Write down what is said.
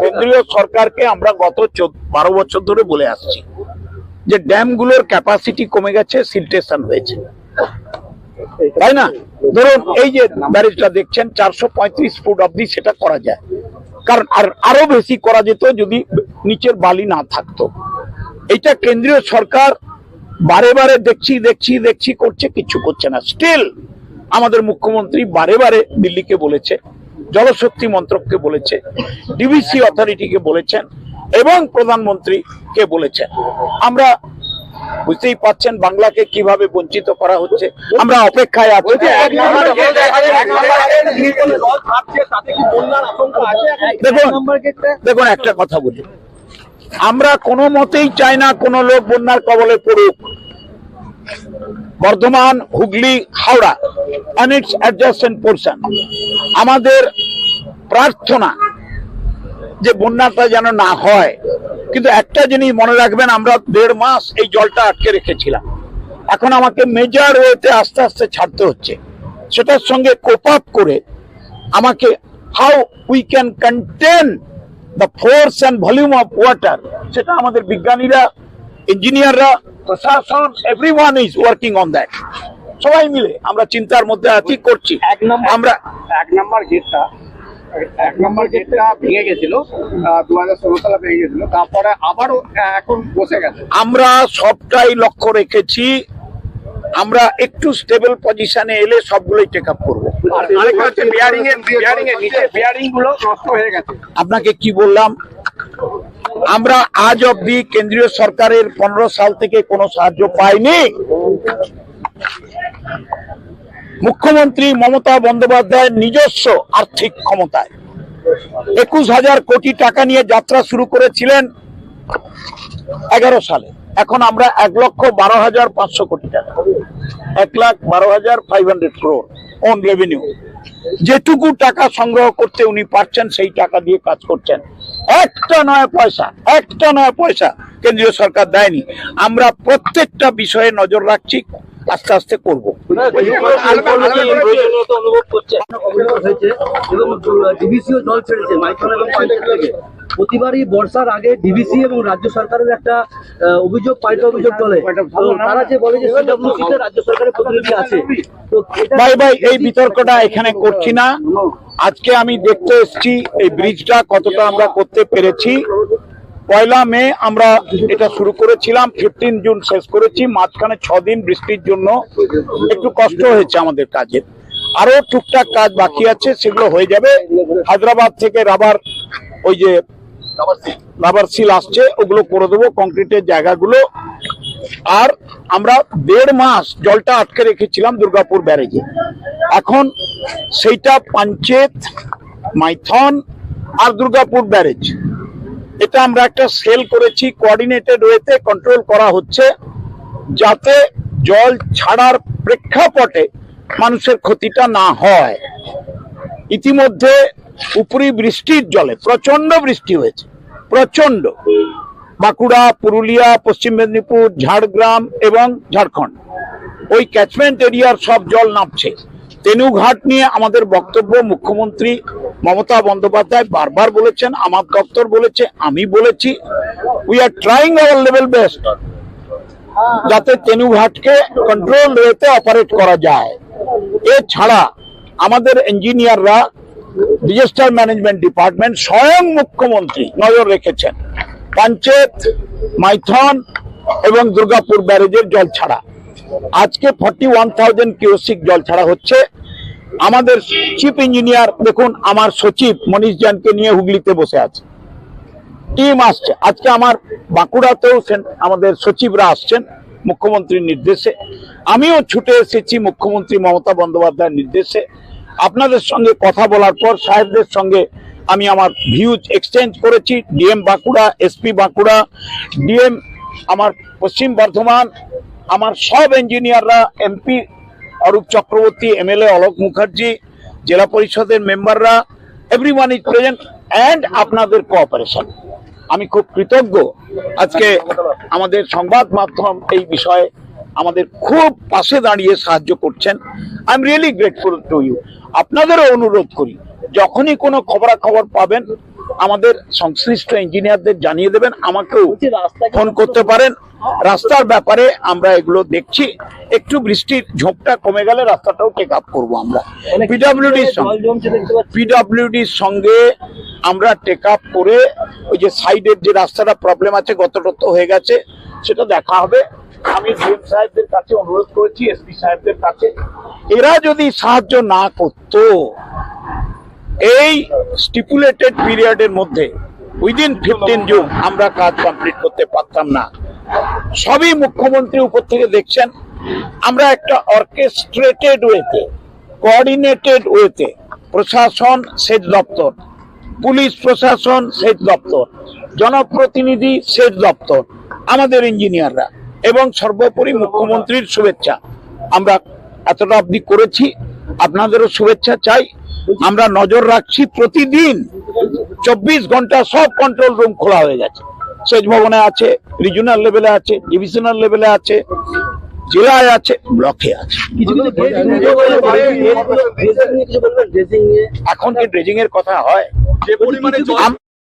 কেন্দ্রীয় সরকারকে আমরা গত 12 বছর ধরে বলে আসছি যে ড্যামগুলোর ক্যাপাসিটি কমে গেছে, সিলটেশন হয়েছে, তাই না? ধরুন এই যে ব্যারেজটা দেখছেন 435 ফুট অব্দি সেটা করা যায়, কারণ আরো বেশি করা যেত যদি নিচের বালি না থাকতো। এটা কেন্দ্রীয় সরকার বারে বারে দেখছি করছে, কিছু করছে না। স্টিল আমাদের মুখ্যমন্ত্রী বারে বারে দিল্লিকে বলেছে, জলশক্তি মন্ত্রককে বলেছে, ডিভিসি অথরিটিকে বলেছেন এবং প্রধানমন্ত্রীকে বলেছেন। আমরা বুঝতেই পাচ্ছেন বাংলাকে কিভাবে বঞ্চিত করা হচ্ছে। আমরা অপেক্ষায় আছি। দেখুন একটা কথা বলি, আমরা কোনো মতেই চাই না কোনো লোক বন্যার কবলে পড়ুক। Bardhaman, Hooghly, Howrah and its adjacent portion, আমাদের প্রার্থনা যে বন্যাটা যেন না হয়। কিন্তু একটা জিনিস মনে রাখবেন, আমরা 1.5 মাস এই জলটা আটকে রেখেছিলাম। এখন আমাকে মেজর ওয়েতে আস্তে আস্তে ছাড়তে হচ্ছে। সেটার সঙ্গে কোপ আপ করে আমাকে how we can contain the force and volume of water, সেটা আমাদের বিজ্ঞানীরা, ইঞ্জিনিয়াররা, প্রশাসন, everyone is working on that. সবাই মিলে আমরা চিন্তার মধ্যে আছি, করছি। আমরা এক নম্বর গেটটা ভেঙে গেছিল, 2016 সালে ভেঙে গেছিল, তারপরে আবারও এখন বসে গেছে। আমরা সবটাই লক্ষ্য রেখেছি, আমরা একটু স্টেবল পজিশনে এলে সবগুলোই টেক আপ করবো। আরেকটা হচ্ছে বিয়ারিং এর নিচে বিয়ারিং গুলো নষ্ট হয়ে গেছে। আপনাকে কি বললাম, আমরা আজ অব্দি কেন্দ্রীয় সরকারের 15 সাল থেকে কোনো সাহায্য পাইনি। মুখ্যমন্ত্রী মমতা বন্দ্যোপাধ্যায়ের নিজস্ব আর্থিক ক্ষমতায় 21,000 কোটি টাকা নিয়ে যাত্রা শুরু করেছিলেন 11 সালে। এখন আমরা 1,12,500 কোটি টাকা, 1,12,500 crore অন রেভিনিউ। যেটুকু টাকা সংগ্রহ করতে উনি পারছেন সেই টাকা দিয়ে কাজ করছেন। একটা নয় পয়সা কেন্দ্রীয় সরকার দেয়নি। আমরা প্রত্যেকটা বিষয়ে নজর রাখছি, আস্তে আস্তে করবো। প্রতিবারই বর্ষার আগে ডিভিসি এবং রাজ্য সরকারের একটা পাল্টা অভিযোগ চলে। তারা যে বলে যে রাজ্য সরকারের প্রতিনিধি আছে। ভাই এই বিতর্কটা এখানে করছি না। আজকে আমি দেখতে এসেছি এই ব্রিজটা কতটা আমরা করতে পেরেছি। 1 মে আমরা এটা শুরু করেছিলাম, 15 জুন শেষ করেছি। মাঝখানে 6 দিন বৃষ্টির জন্য একটু কষ্ট হয়েছে আমাদের কাজের। আরো টুকটাক কাজ বাকি আছে, সেগুলো হয়ে যাবে। হায়দ্রাবাদ থেকে রাবার, ওই যে রাবার সিল আসছে, ওগুলো করে দেবো, কংক্রিটের জায়গাগুলো। আর আমরা 1.5 মাস জলটা আটকে রেখেছিলাম দুর্গাপুর ব্যারেজে। এখন সেইটা পাঞ্চেত, মাইথন আর দুর্গাপুর ব্যারেজ, এটা আমরা একটা সেল করেছি, কোঅর্ডিনেটেড ওয়েতে কন্ট্রোল করা হচ্ছে, যাতে জল ছাড়ার প্রেক্ষাপটে মানুষের ক্ষতিটা না হয়। ইতিমধ্যে উপরি বৃষ্টির জলে প্রচন্ড বৃষ্টি হয়েছে, প্রচন্ড। বাঁকুড়া, পুরুলিয়া, পশ্চিম মেদিনীপুর, ঝাড়গ্রাম এবং ঝাড়খণ্ড, ওই ক্যাচমেন্ট এরিয়ার সব জল নামছে। তেনুঘাট নিয়ে আমাদের বক্তব্য, মুখ্যমন্ত্রী মমতা বন্দ্যোপাধ্যায় বারবার বলেছেন, আমার দপ্তর বলেছে, আমি বলেছি, we are trying hour level best যাতে তেনুঘাটকে কন্ট্রোল ওয়েতে অপারেট করা যায়। এছাড়া আমাদের ইঞ্জিনিয়াররা, ডিজাস্টার ম্যানেজমেন্ট ডিপার্টমেন্ট, স্বয়ং মুখ্যমন্ত্রী নজর রেখেছেন পাঞ্চেত, মাইথন এবং দুর্গাপুর ব্যারেজের জল ছাড়া। আজকে 41,000 কিউসিক জল ছাড়া হচ্ছে। আমাদের চিফ ইঞ্জিনিয়ার দেখুন, আমার সচিব মনীষ জানকে নিয়ে হুগলিতে বসে আছে, টিম আসছে। আজকে আমার বাঁকুড়াতেও আমাদের সচিবরা আসছেন মুখ্যমন্ত্রীর নির্দেশে। আমিও ছুটে এসেছি মুখ্যমন্ত্রী মমতা বন্দ্যোপাধ্যায়ের নির্দেশে। আপনাদের সঙ্গে কথা বলার পর সাহেবদের সঙ্গে আমি আমার ভিউজ এক্সচেঞ্জ করেছি। DM Bankura, SP Bankura, DM আমার পশ্চিম বর্ধমান, আমার সব ইঞ্জিনিয়াররা, এমপি অরূপ চক্রবর্তী, এমএলএ অলোক মুখার্জি, জেলা পরিষদের মেম্বাররা, এভরিওয়ান ইজ প্রেজেন্ট অ্যান্ড আপনাদের কোঅপারেশন। আমি খুব কৃতজ্ঞ। আজকে আমাদের সংবাদ মাধ্যম এই বিষয়ে আমাদের খুব পাশে দাঁড়িয়ে সাহায্য করছেন। I am really grateful to you. আপনাদেরও অনুরোধ করি, যখনই কোনো খবরাখবর পাবেন আমাদের সংশ্লিষ্ট ইঞ্জিনিয়ারদের জানিয়ে দেবেন, আমাকেও ফোন করতে পারেন। রাস্তার ব্যাপারে আমরা এগুলো দেখছি, একটু বৃষ্টির ঝোঁকটা কমে গেলে রাস্তাটাও টেক আপ করবো আমরা পিডব্লিউডির সঙ্গে আমরা টেক আপ করে ওই যে সাইডের যে রাস্তাটা প্রবলেম আছে, গতরত হয়ে গেছে, সেটা দেখা হবে। আমি ডিএম সাহেবদের কাছে অনুরোধ করেছি, এসপি সাহেবদের কাছে, এরা যদি সাহায্য না করতো এই স্টিপুলেটেড পিরিয়ডের মধ্যে উইদিন 15 জুন আমরা কাজ কমপ্লিট করতে পারতাম না। সবই মুখ্যমন্ত্রী উপর থেকে দেখছেন। আমরা একটা অর্কেস্ট্রেটেড ওয়েতে, কোঅর্ডিনেটেড ওয়েতে প্রশাসন, সেচ দপ্তর, পুলিশ প্রশাসন, সেচ দপ্তর, জনপ্রতিনিধি, সেচ দপ্তর, আমাদের ইঞ্জিনিয়াররা এবং সর্বোপরি মুখ্যমন্ত্রীর শুভেচ্ছা, আমরা এতটা অবধি করেছি। আপনাদেরও শুভেচ্ছা চাই। আমরা নজর রাখছি, প্রতিদিন 24 ঘন্টা সব কন্ট্রোল রুম খোলা হয়ে গেছে। সেচ ভবনে আছে, রিজিওনাল লেভেলে আছে, ডিভিশনাল লেভেলে আছে, জেলায় আছে, ব্লকে আছে। এখন কি ড্রেজিং এর কথা হয়?